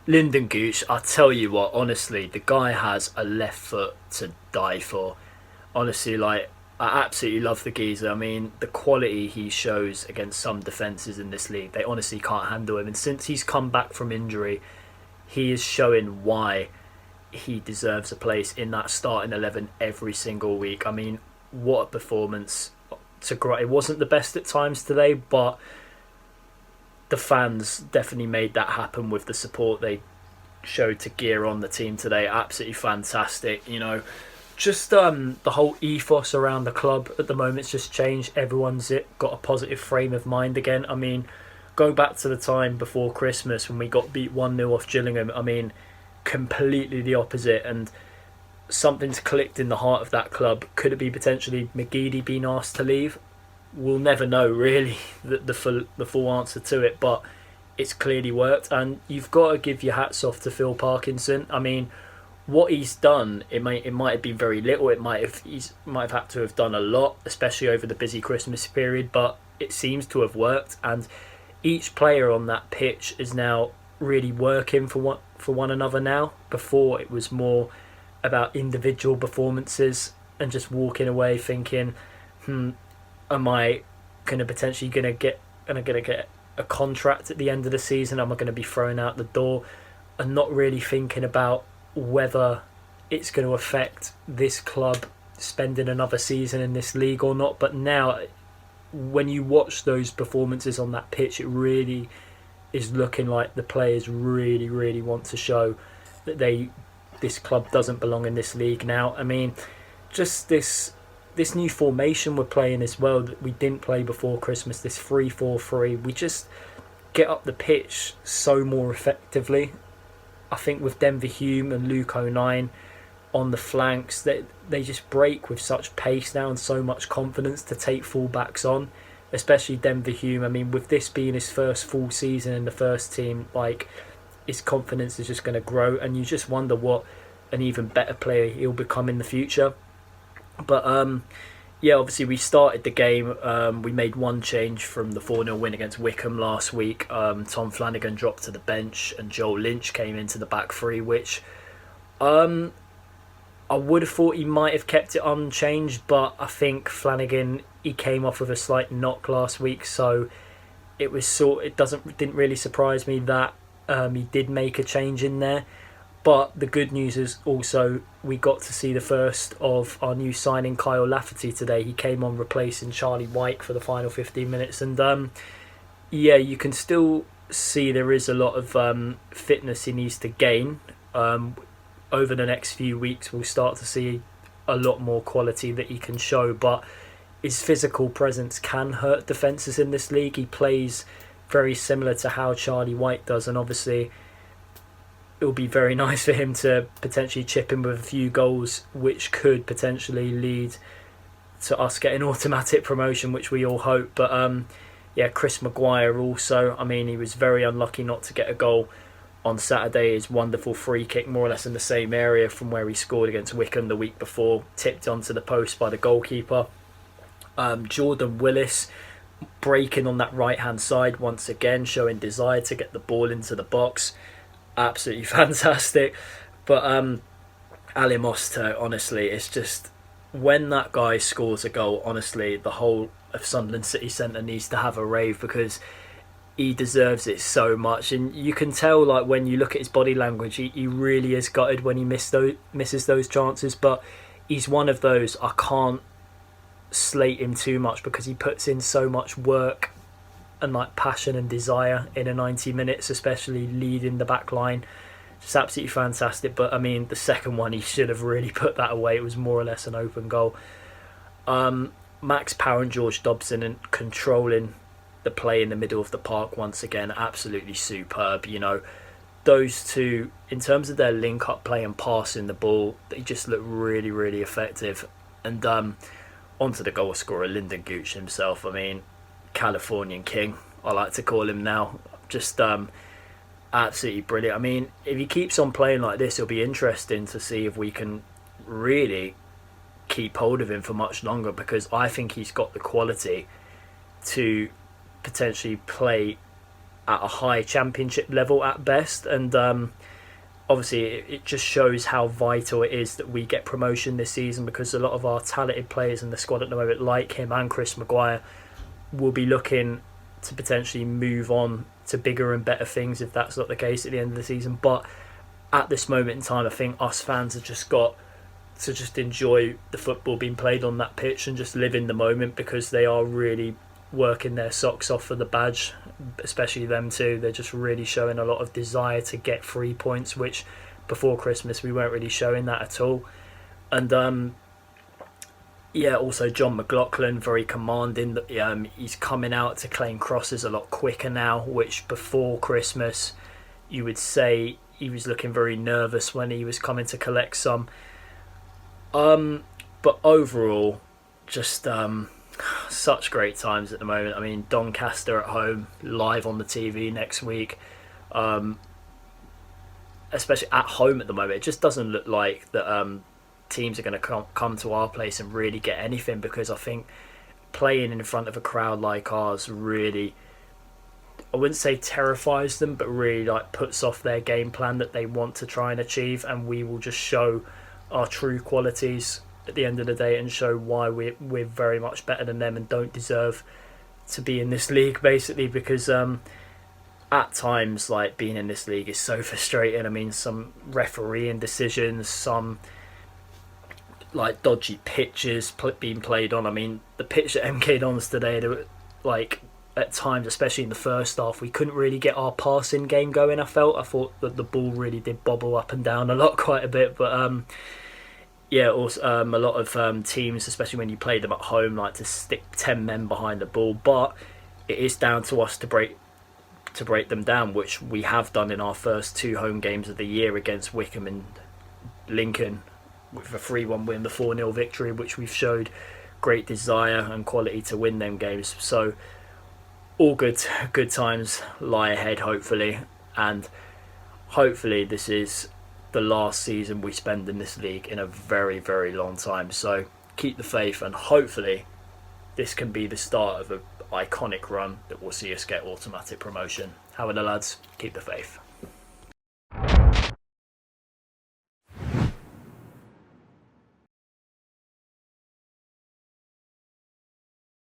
Lyndon Gooch, I tell you what, honestly, the guy has a left foot to die for. Honestly, like, I absolutely love the geezer. I mean, the quality he shows against some defences in this league, they honestly can't handle him. And since he's come back from injury, he is showing why he deserves a place in that starting 11 every single week. I mean, what a performance. It wasn't the best at times today, but the fans definitely made that happen with the support they showed to gear on the team today. Absolutely fantastic. Just the whole ethos around the club at the moment's just changed. Everyone's got a positive frame of mind again. I mean, going back to the time before Christmas when we got beat 1-0 off Gillingham, I mean, completely the opposite. And something's clicked in the heart of that club. Could it be potentially McGeady being asked to leave? We'll never know really the full answer to it, but it's clearly worked. And you've got to give your hats off to Phil Parkinson. I mean, what he's done, it might have been very little. He might have had to have done a lot, especially over the busy Christmas period. But it seems to have worked, and each player on that pitch is now really working for one another. Now, before it was more about individual performances and just walking away thinking, am I going to potentially get a contract at the end of the season? Am I going to be thrown out the door? And not really thinking about whether it's going to affect this club spending another season in this league or not. But now, when you watch those performances on that pitch, it really is looking like the players really, really want to show that this club doesn't belong in this league now. I mean, just this new formation we're playing as well that we didn't play before Christmas, this 3-4-3, we just get up the pitch so more effectively. I think with Denver Hume and Luke O'Nien on the flanks, they just break with such pace now and so much confidence to take fullbacks on, especially Denver Hume. I mean, with this being his first full season in the first team, like, his confidence is just going to grow, and you just wonder what an even better player he'll become in the future. But yeah, obviously we started the game. We made one change from the 4-0 win against Wickham last week. Tom Flanagan dropped to the bench and Joel Lynch came into the back three, which I would have thought he might have kept it unchanged, but I think Flanagan, he came off with a slight knock last week, so it didn't really surprise me that he did make a change in there. But the good news is also we got to see the first of our new signing, Kyle Lafferty, today. He came on replacing Charlie White for the final 15 minutes. And yeah, you can still see there is a lot of fitness he needs to gain. Over the next few weeks, we'll start to see a lot more quality that he can show. But his physical presence can hurt defences in this league. He plays very similar to how Charlie White does. And obviously, it'll be very nice for him to potentially chip in with a few goals, which could potentially lead to us getting automatic promotion, which we all hope. But yeah, Chris Maguire also, I mean, he was very unlucky not to get a goal on Saturday. His wonderful free kick, more or less in the same area from where he scored against Wickham the week before, tipped onto the post by the goalkeeper. Jordan Willis breaking on that right hand side once again, showing desire to get the ball into the box. Absolutely fantastic. But Ali Mosto, honestly, it's just, when that guy scores a goal, honestly, the whole of Sunderland City Centre needs to have a rave, because he deserves it so much. And you can tell, like, when you look at his body language, he really is gutted when he misses those chances. But he's one of those, I can't slate him too much, because he puts in so much work and like passion and desire in a 90 minutes, especially leading the back line. Just absolutely fantastic. But I mean, the second one, he should have really put that away. It was more or less an open goal. Max Power and George Dobson and controlling the play in the middle of the park once again, absolutely superb. Those two, in terms of their link-up play and passing the ball, they just look really, really effective. And onto the goal scorer, Lyndon Gooch himself. I mean, Californian King, I like to call him now. Just absolutely brilliant. I mean, if he keeps on playing like this, it'll be interesting to see if we can really keep hold of him for much longer, because I think he's got the quality to potentially play at a high championship level at best, and obviously it just shows how vital it is that we get promotion this season, because a lot of our talented players in the squad at the moment, like him and Chris Maguire, will be looking to potentially move on to bigger and better things if that's not the case at the end of the season. But at this moment in time, I think us fans have just got to just enjoy the football being played on that pitch and just live in the moment, because they are really working their socks off for the badge, especially them two. They're just really showing a lot of desire to get 3 points, which before Christmas we weren't really showing that at all. And yeah, also John McLaughlin, very commanding. He's coming out to claim crosses a lot quicker now, which before Christmas you would say he was looking very nervous when he was coming to collect some. But overall, just such great times at the moment. I mean, Doncaster at home, live on the TV next week. Especially at home at the moment, it just doesn't look like that teams are going to come to our place and really get anything, because I think playing in front of a crowd like ours really, I wouldn't say terrifies them, but really like puts off their game plan that they want to try and achieve, and we will just show our true qualities at the end of the day and show why we're very much better than them and don't deserve to be in this league, basically, because at times like being in this league is so frustrating. I mean, some refereeing decisions, some like dodgy pitches being played on. I mean, the pitch at MK Dons today, there were, like, at times, especially in the first half, we couldn't really get our passing game going. I thought that the ball really did bobble up and down a lot, quite a bit. But yeah, also a lot of teams, especially when you play them at home, like to stick 10 men behind the ball. But it is down to us to break them down, which we have done in our first 2 home games of the year against Wickham and Lincoln, with a 3-1 win, the 4-0 victory, which we've showed great desire and quality to win them games. So all good times lie ahead, hopefully, and hopefully this is the last season we spend in this league in a very, very long time. So keep the faith, and hopefully this can be the start of an iconic run that will see us get automatic promotion. How are the lads? Keep the faith.